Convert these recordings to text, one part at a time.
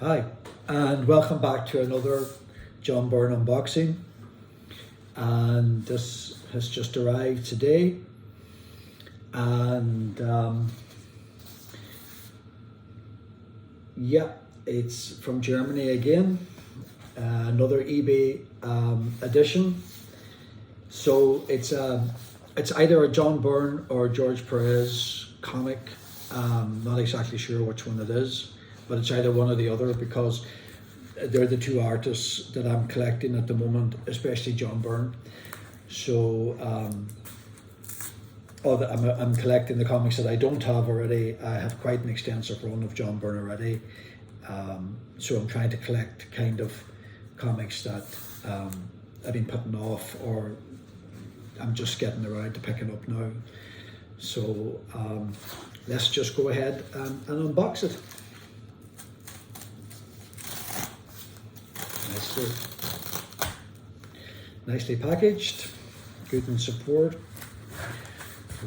Hi, and welcome back to another John Byrne unboxing. And this has just arrived today, and yeah, it's from Germany again. Another eBay edition. So it's either a John Byrne or George Perez comic. Not exactly sure which one it is, but it's either one or the other because they're the two artists that I'm collecting at the moment, especially John Byrne. So I'm collecting the comics that I don't have already. I have quite an extensive run of John Byrne already. So I'm trying to collect kind of comics that I've been putting off, or I'm just getting around to picking up now. So let's just go ahead and unbox it. Nicely packaged, good and support.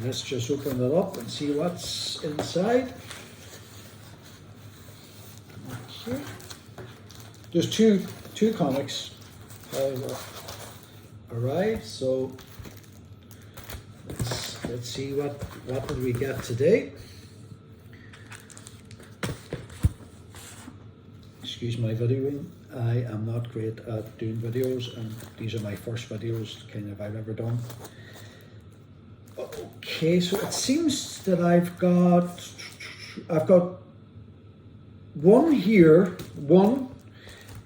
Let's just open it up and see what's inside. Okay. There's two comics arrived, so let's see what did we get today. Excuse my videoing. I am not great at doing videos, and these are my first videos kind of I've ever done. Okay, so it seems that I've got one here,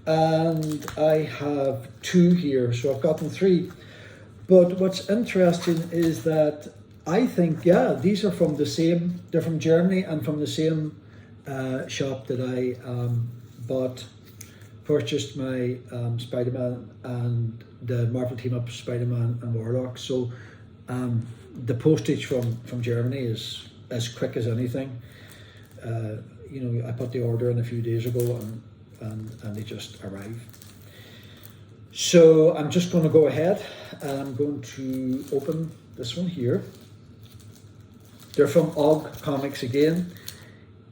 and I have two here, so I've gotten three. But what's interesting is that I think, yeah, these are from the same, they're from Germany and from the same shop that I purchased my Spider-Man and the Marvel Team Up Spider-Man and Warlock. So the postage from Germany is as quick as anything. You know, I put the order in a few days ago and they just arrived. So I'm just going to go ahead and I'm going to open this one here. They're from OG Comics again,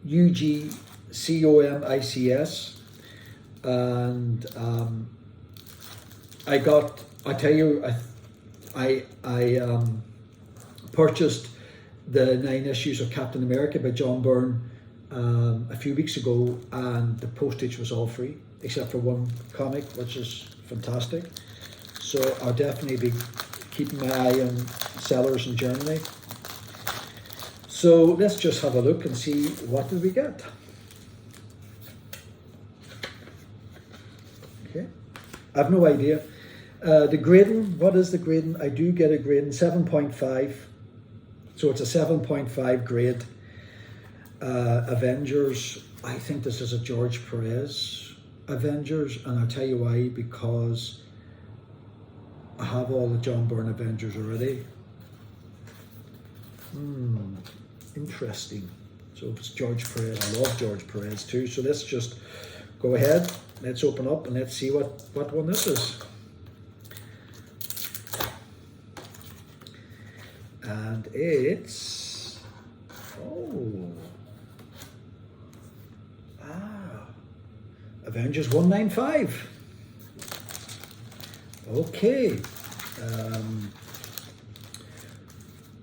UGCOMICS. And I purchased the 9 issues of Captain America by John Byrne a few weeks ago, and the postage was all free except for one comic, which is fantastic. So I'll definitely be keeping my eye on sellers in Germany. So let's just have a look and see what did we get. Okay, I have no idea. The grading, what is the grading? I do get a grading 7.5, so it's a 7.5 grade. Avengers, I think this is a George Perez Avengers, and I'll tell you why, because I have all the John Byrne Avengers already. Interesting. So if it's George Perez, I love George Perez too, so let's just go ahead. Let's open up and let's see what one this is. And it's, Avengers 195. Okay.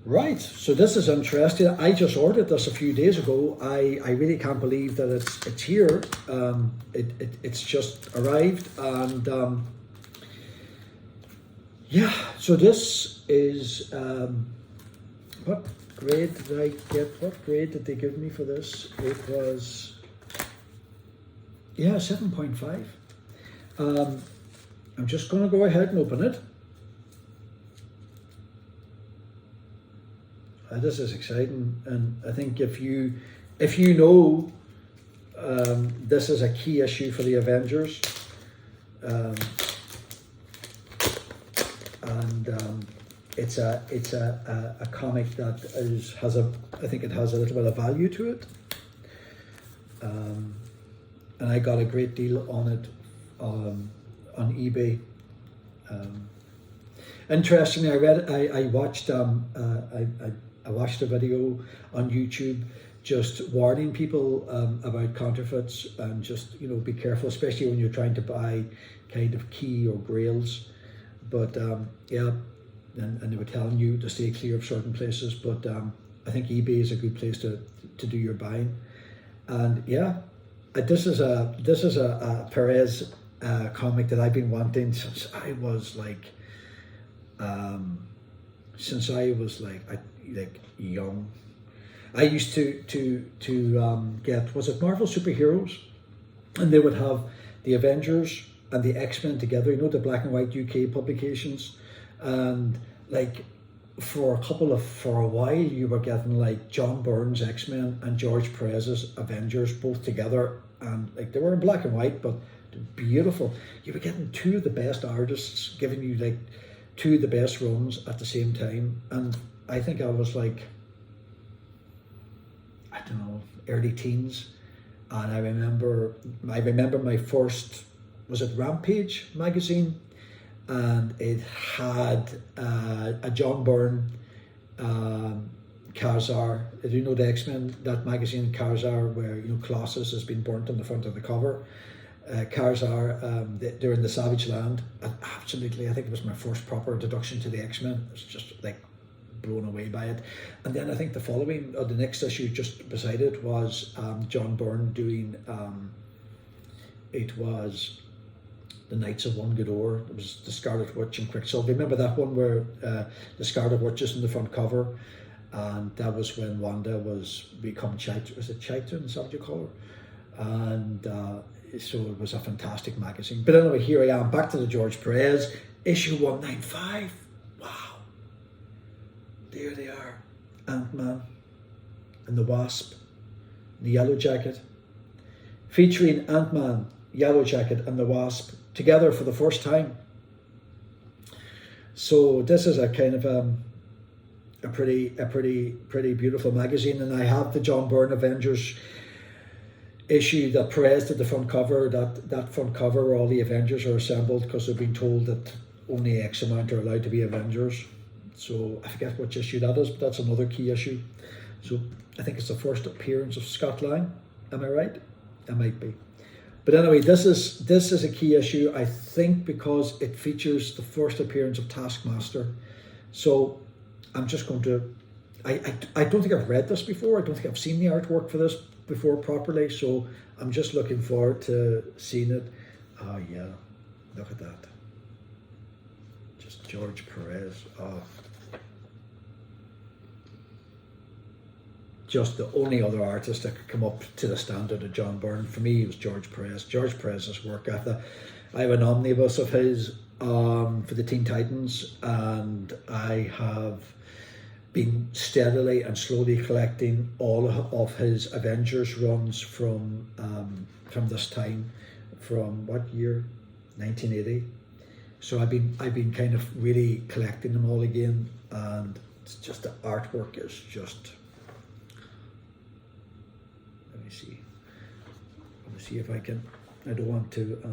Right, so this is interesting. I just ordered this a few days ago. I really can't believe that it's here. It's just arrived, and yeah. So this is what grade did I get? What grade did they give me for this? It was 7.5. I'm just going to go ahead and open it. This is exciting, and I think if you know this is a key issue for the Avengers, it's a comic that I think it has a little bit of value to it, and I got a great deal on it on eBay. Interestingly, I watched a video on YouTube just warning people about counterfeits, and just, you know, be careful, especially when you're trying to buy kind of key or grails. But yeah, and they were telling you to stay clear of certain places. But I think eBay is a good place to do your buying. And yeah, this is a Perez comic that I've been wanting since I was like young. I used to get, was it Marvel Superheroes, and they would have the Avengers and the X-Men together, you know, the black and white UK publications, and like for a while you were getting like John Byrne's X-Men and George Perez's Avengers both together, and like they were in black and white, but beautiful. You were getting two of the best artists giving you like two of the best runs at the same time. And I think I was like, I don't know, early teens, and I remember my first, was it Rampage magazine, and it had a John Byrne Kazar. Do you know the X-Men, that magazine Kazar, where, you know, Colossus has been burnt on the front of the cover? Kazar, they're in the Savage Land, and absolutely, I think it was my first proper introduction to the X-Men. It was just like blown away by it. And then I think the following, or the next issue just beside it, was John Byrne doing, it was the Knights of One Good Or. It was the Scarlet Witch and Quicksilver. Remember that one where the Scarlet Witch is in the front cover, and that was when Wanda was become Chitrin, was it Chitrin, is that what you call her? And so it was a fantastic magazine. But anyway, here I am, back to the George Perez, issue 195. Wow. There they are. Ant-Man and the Wasp, the Yellow Jacket, featuring Ant-Man, Yellow Jacket and the Wasp together for the first time. So this is a kind of a pretty beautiful magazine. And I have the John Byrne Avengers issue that Perez did the front cover. That front cover where all the Avengers are assembled, because they've been told that only X amount are allowed to be Avengers. So I forget which issue that is, but that's another key issue. So I think it's the first appearance of Scott Lang. Am I right? I might be. But anyway, this is a key issue, I think, because it features the first appearance of Taskmaster. So I'm just going to, I don't think I've read this before. I don't think I've seen the artwork for this before properly. So I'm just looking forward to seeing it. Oh yeah, look at that. Just George Perez. Oh. Just the only other artist that could come up to the standard of John Byrne for me was George Perez. George Perez's work. I have an omnibus of his for the Teen Titans, and I have been steadily and slowly collecting all of his Avengers runs from this time, from what year? 1980. So I've been kind of really collecting them all again, and it's just the artwork is just. Let me see if I can. I don't want to. I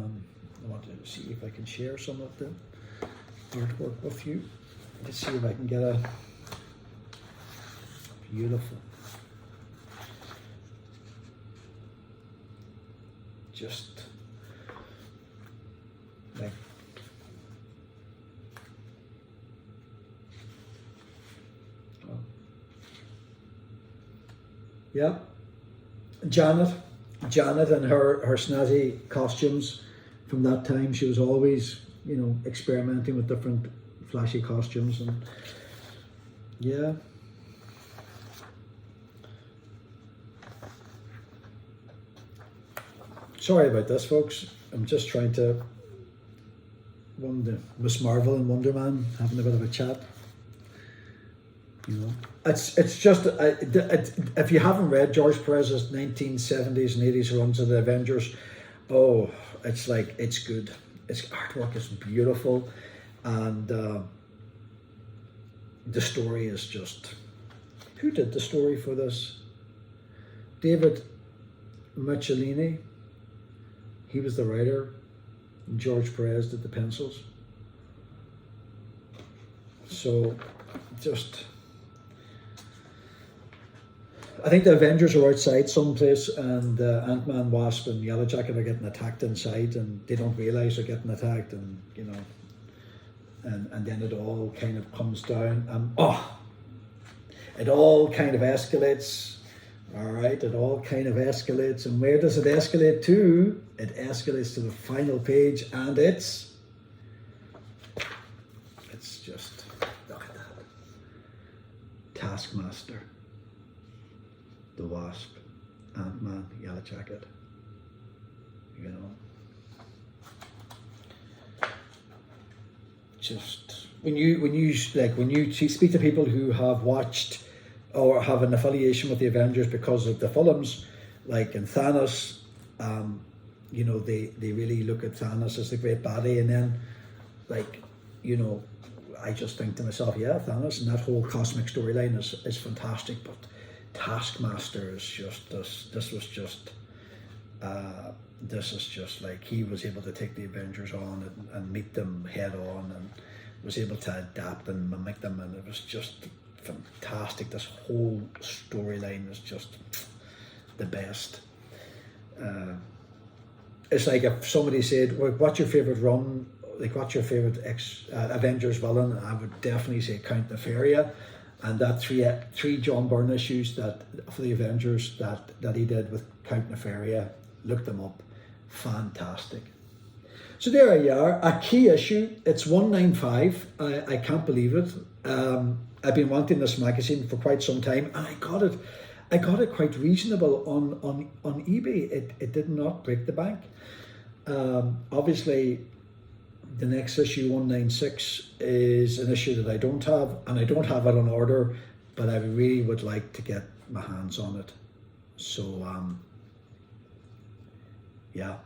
want to see if I can share some of the artwork with you. Let's see if I can get a beautiful. Just like. Oh. Yeah. Janet and her snazzy costumes from that time. She was always, you know, experimenting with different flashy costumes, and yeah. Sorry about this, folks. I'm just trying to Miss Marvel and Wonder Man having a bit of a chat. You know, it's just if you haven't read George Perez's 1970s and 80s runs of the Avengers, oh, it's like, it's good. Its artwork is beautiful, and the story is just. Who did the story for this? David Michelinie. He was the writer, and George Perez did the pencils. So, just. I think the Avengers are outside someplace, and Ant-Man, Wasp, and Yellow Jacket are getting attacked inside, and they don't realise they're getting attacked, and and then it all kind of comes down. It all kind of escalates. All right, it all kind of escalates, and where does it escalate to? It escalates to the final page, and it's just, look at that. Taskmaster, the Wasp, Ant-Man, Yellow Jacket. Just when you speak to people who have watched or have an affiliation with the Avengers because of the films, like in Thanos, they really look at Thanos as the great baddie, and then I just think to myself, yeah, Thanos and that whole cosmic storyline is fantastic, but Taskmaster is just this is just like he was able to take the Avengers on and meet them head on, and was able to adapt and mimic them, and it was just fantastic. This whole storyline is just the best. It's like if somebody said, well, what's your favourite run, like what's your favourite Avengers villain, I would definitely say Count Nefaria, and that three John Byrne issues that for the Avengers that he did with Count Nefaria, look them up, fantastic. So there you are, a key issue. It's 195. I can't believe it. I've been wanting this magazine for quite some time, and I got it quite reasonable on eBay. It did not break the bank. Obviously, the next issue, 196, is an issue that I don't have, and I don't have it on order, but I really would like to get my hands on it. So, yeah,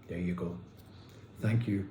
there you go. Thank you.